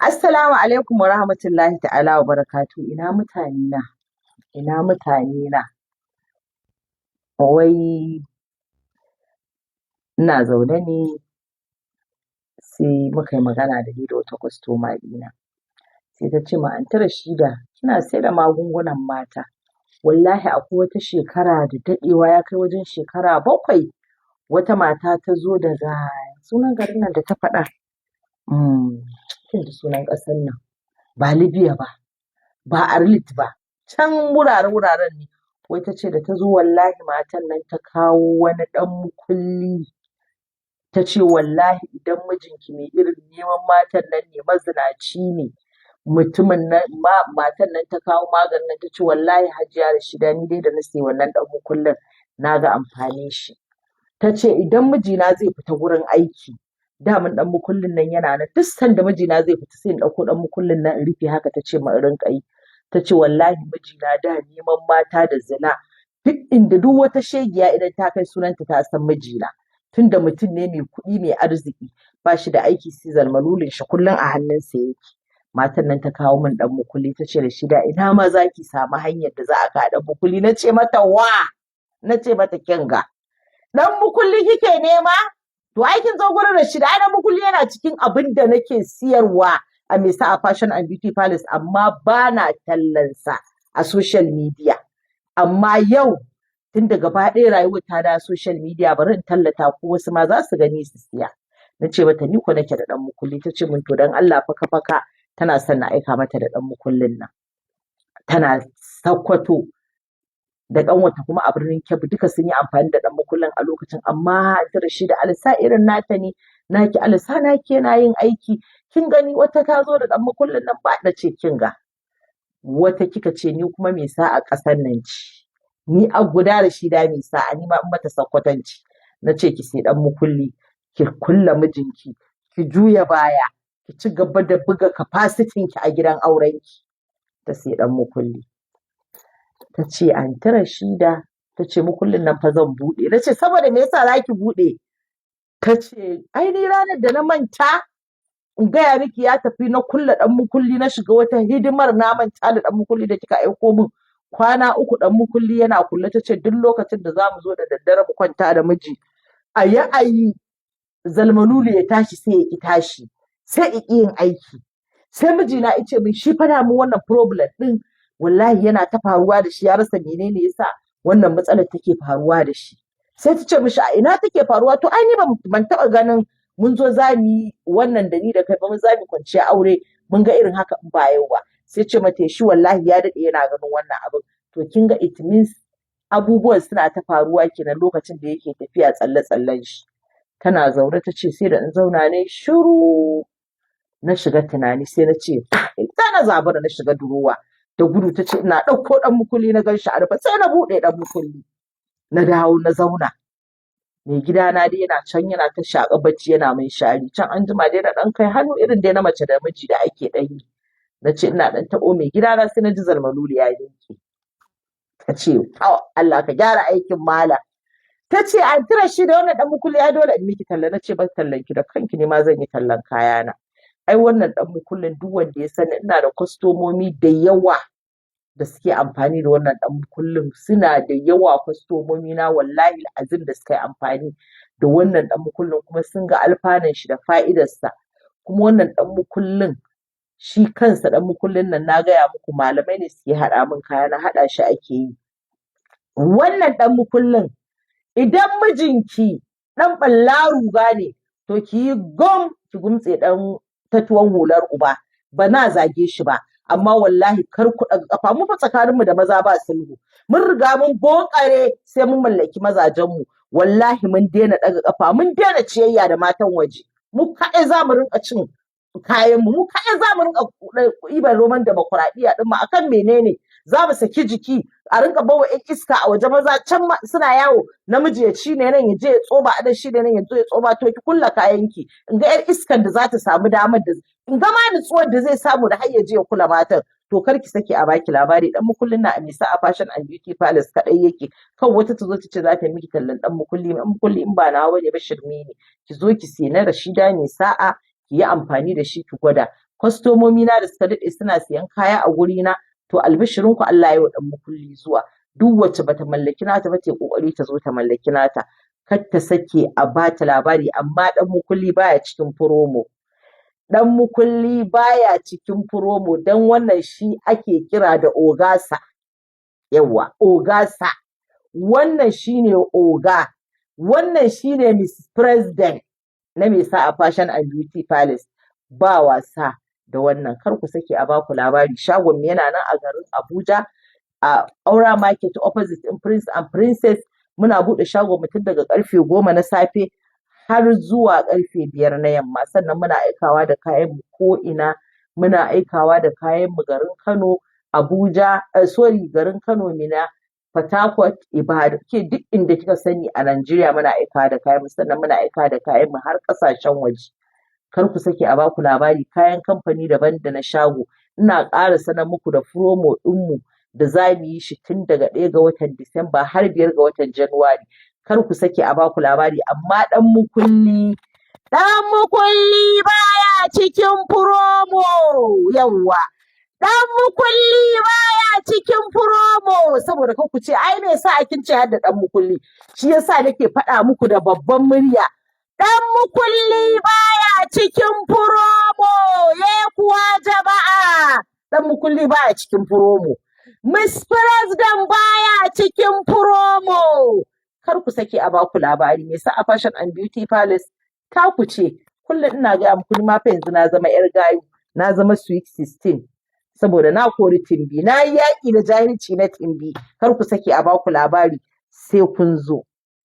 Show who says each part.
Speaker 1: Assalamu alaikum wa rahmatullahi ta'ala wa barakatu. Ina mutane na. Wai ina zaune ne sai muka yi magana da ni da wata kwastoma ɗina. Sai ta ce ma anti Rashida kina sai da magungunan mata. Wallahi akwai wata shekara da daɗewa ya kai wajen shekara 7 wata mata ta zo daga sunan garin nan da ta faɗa. Kin ji sunan ƙasar nan. Ba Libya ba, ba Arlit ba, can wuraren ne. Wai ta ce da ta zo wallahi matan nan ta kawo wani ɗan mukulli. Ta ce wallahi idan mijinki mai irin neman matan nan ne mazinaci ne mutumin nan matan nan ta kawo maganin nan ta ce wallahi Hajiya Rashida ni dai da na sayi wannan ɗan mukullin na ga amfanin shi. Ta ce idan mijina zai fita gurin aiki daman ɗan mukullin nan yana nan duk sanda mijina zai fita sai in ɗauko ɗan mukullin nan in rufe haka ta ce ma in rinƙa yi. Ta ce wallahi mijina da neman mata da zina duk inda duk wata shegiya idan ta kai sunanta ta san mijina. Tunda mutum ne mai kuɗi mai arziki ba shi da aiki sai zalmalulin shi kullum a hannunsa yake. Matan nan ta kawo min ɗan mukulli ta ce Rashida ina ma za ki samu hanyar da za a kawo ɗan mukulli. Na ce mata kinga ɗan mukulli kike nema? To ai kin zo gurin Rashida ai ɗan mukulli yana cikin abin da nake siyarwa a Mesa a Fashion and Beauty Palace amma ba na tallansa a social media. Amma yau tun da gaba ɗaya rayuwar ta da social media bari in tallata ko wasu ma za su gani su siya. Na ce mata ni ko nake da ɗan mukulli. Ta ce min to dan Allah faka tana son na aika mata da ɗan mukullin nan. Tana Sakkwato da ƙanwata kuma a birnin Kebbi duka sun yi amfani da ɗan mukullin a lokacin amma ta Rashida alisa irin nata ne naki alisa naki yana yin aiki. Kin gani wata ta zo da ɗan mukullin nan ba na ce kin ga wata kika ce ni kuma me sa a ƙasar nan ci ni a guda Rashida me sa a ni ma in mata sakkwatanci. Na ce ki sai ɗan mukulli ki kulla mijinki ki juya baya ki ci gaba da buga capacity ki a gidan aurenki. Ta sai ɗan mukulli. Ta ce anti Rashida ta ce mukullin nan fa zan buɗe. Na ce saboda me yasa za ki buɗe? Ta ce ai ni ranar da na manta in gaya miki ya tafi na kulla ɗan mukulli na shiga wata hidimar na manta da ɗan mukulli da kika aiko min kwana 3 ɗan mukulli yana kulle. Ta ce duk lokacin da za mu zo da daddare mu kwanta da miji ayi zalmanulu ya tashi sai ya ki tashi sai ya ƙi yin aiki. Sai mijina ya ce min shi fa da mu wannan problem ɗin wallahi yana ta faruwa da shi ya rasa menene yasa wannan matsalar take faruwa da shi. Sai ta ce mishi a ina take faruwa? To ai ni ban taɓa ganin mun zo za mu yi wannan da ni da kai ba mun za mu kwanciya aure mun ga irin haka in ba yau ba. Sai ce mata shi wallahi ya daɗe yana ganin wannan abin. To kin ga it means abubuwan suna ta faruwa kenan lokacin da yake tafiya tsalle-tsallen shi. Tana zaune ta ce sai da in zauna ne shiru na shiga tunani sai na ce ta na zabura na shiga durowa da gudu. Ta ce ina ɗauko ɗan mukulli na gan shi a rufe sai na buɗe ɗan mukulli na dawo na zauna. Mai gidana dai yana can yana ta shaƙa bacci yana mai shari can an jima dai na ɗan kai hannu irin dai na mace da miji da ake ɗan yi. Na ce ina ɗan taɓo mai gidana sai na ji zalmalulu ya yanke. Ta ce Allah ka gyara aikin malam. Ta ce anti Rashida wannan ɗan mukulli ya dole in miki talla. Na ce ban tallan ki da kanki ne ma zan yi tallan kayana. Ai wannan ɗan mukullin duk wanda ya sani ina da kwastomomi da yawa da suke amfani da wannan ɗan mukullin suna da yawa kwastomomi na wallahi azim da suka yi amfani da wannan ɗan mukullin kuma sun ga alfanun shi da fa'idarsa. Kuma wannan ɗan mukullin shi kansa ɗan mukullin nan na gaya muku malamai ne suke haɗa min kaya na haɗa shi ake yi. Wannan ɗan mukullin idan mijinki ɗan ɓallaruga ne to ki yi ki gumtse ɗan tatuwan hular uba ba na zage shi ba amma wallahi kar ku ɗaga ƙafa mu fa tsakaninmu da maza ba sulhu mun riga mun bonkare sai mun mallaki mazajenmu wallahi mun daina ɗaga ƙafa mun daina ciyayya da matan waje mu kaɗai za mu rinƙa cin kayanmu mu kaɗai za mu rinƙa ɗiban roman demokuraɗiyya ɗin mu akan menene za mu saki jiki a rinƙa bawa ƴan iska a waje maza can suna yawo namiji ya ci ne nan ya je ya tsoma adan shi ne nan ya zo ya tsoma to ki kulla kayanki in ga ƴar iskan da za ta samu damar da in ga ma nutsuwar da zai samu da har ya je ya kula matan to kar ki saki a baki labari dan mukullin na a Mesa a Fashion and Beauty Palace kadai yake kan wata ta zo ta ce za ta miki tallan dan mukulli in ba nawa bane ba shirme ne ki zo ki sai na Rashida ne sa'a ki yi amfani da shi ki gwada kwastomomi na da suka daɗe suna siyan kaya a gurina, to albishirinku Allah ya yi wa ɗan mukulli zuwa. Duk wacce bata mallaki nata ba ta yi ƙoƙari ta zo ta mallaki nata. Kar ta sake a bata labari, amma ɗan mukulli baya cikin promo. Ɗan mukulli baya cikin promo, don wannan shi ake kira da ogasa. Yawwa, ogasa. Wannan shine oga. Wannan shine Miss President na Mai Sa'a Fashion and Beauty Palace. Ba wasa da wannan, kar ku sake a baku labari. Shagon mu yana nan a garin Abuja, a Aura Market opposite in Prince and Princess. Muna buɗe shagon mu tun daga ƙarfe 10 na safe har zuwa ƙarfe 5 na yamma. Sannan muna aikawa da kayan mu ko ina. Muna aikawa da kayan mu garin Kano, Abuja, garin Kano, Minna, Port Harcourt, Ibadan, ke duk inda kika sani a Najeriya muna aikawa da kayan mu. Sannan muna aikawa da kayan mu har ƙasashen waje. Kar ku sake a baku labari, kayan kamfani daban da na shago. Ina ƙara sanar muku da promo ɗinmu da za mu yi shi tun daga 1 ga watan Disamba har 5 ga watan Januwari. Kar ku sake a baku labari, amma ɗan mukulli baya cikin promo. Yawwa, ɗan mukulli baya cikin promo, saboda kan ku ce ai me yasa kin ce har da ɗan mukulli. Shi yasa nake faɗa muku da babban murya. Ɗan mukulli baya cikin promo, kuwa jama'a. Ɗan mukulli baya cikin promo. Miss President baya cikin promo. Kar ku sake a baku labari. Mai Sa'a Fashion and Beauty Palace ta ku ce. Kullum ina gaya muku, ni ma fa yanzu na zama 'yar gayu, na zama sweet 16. Saboda na kori timbi, na yi yaƙi da jahilci na timbi. Kar ku sake a baku labari, sai kun zo.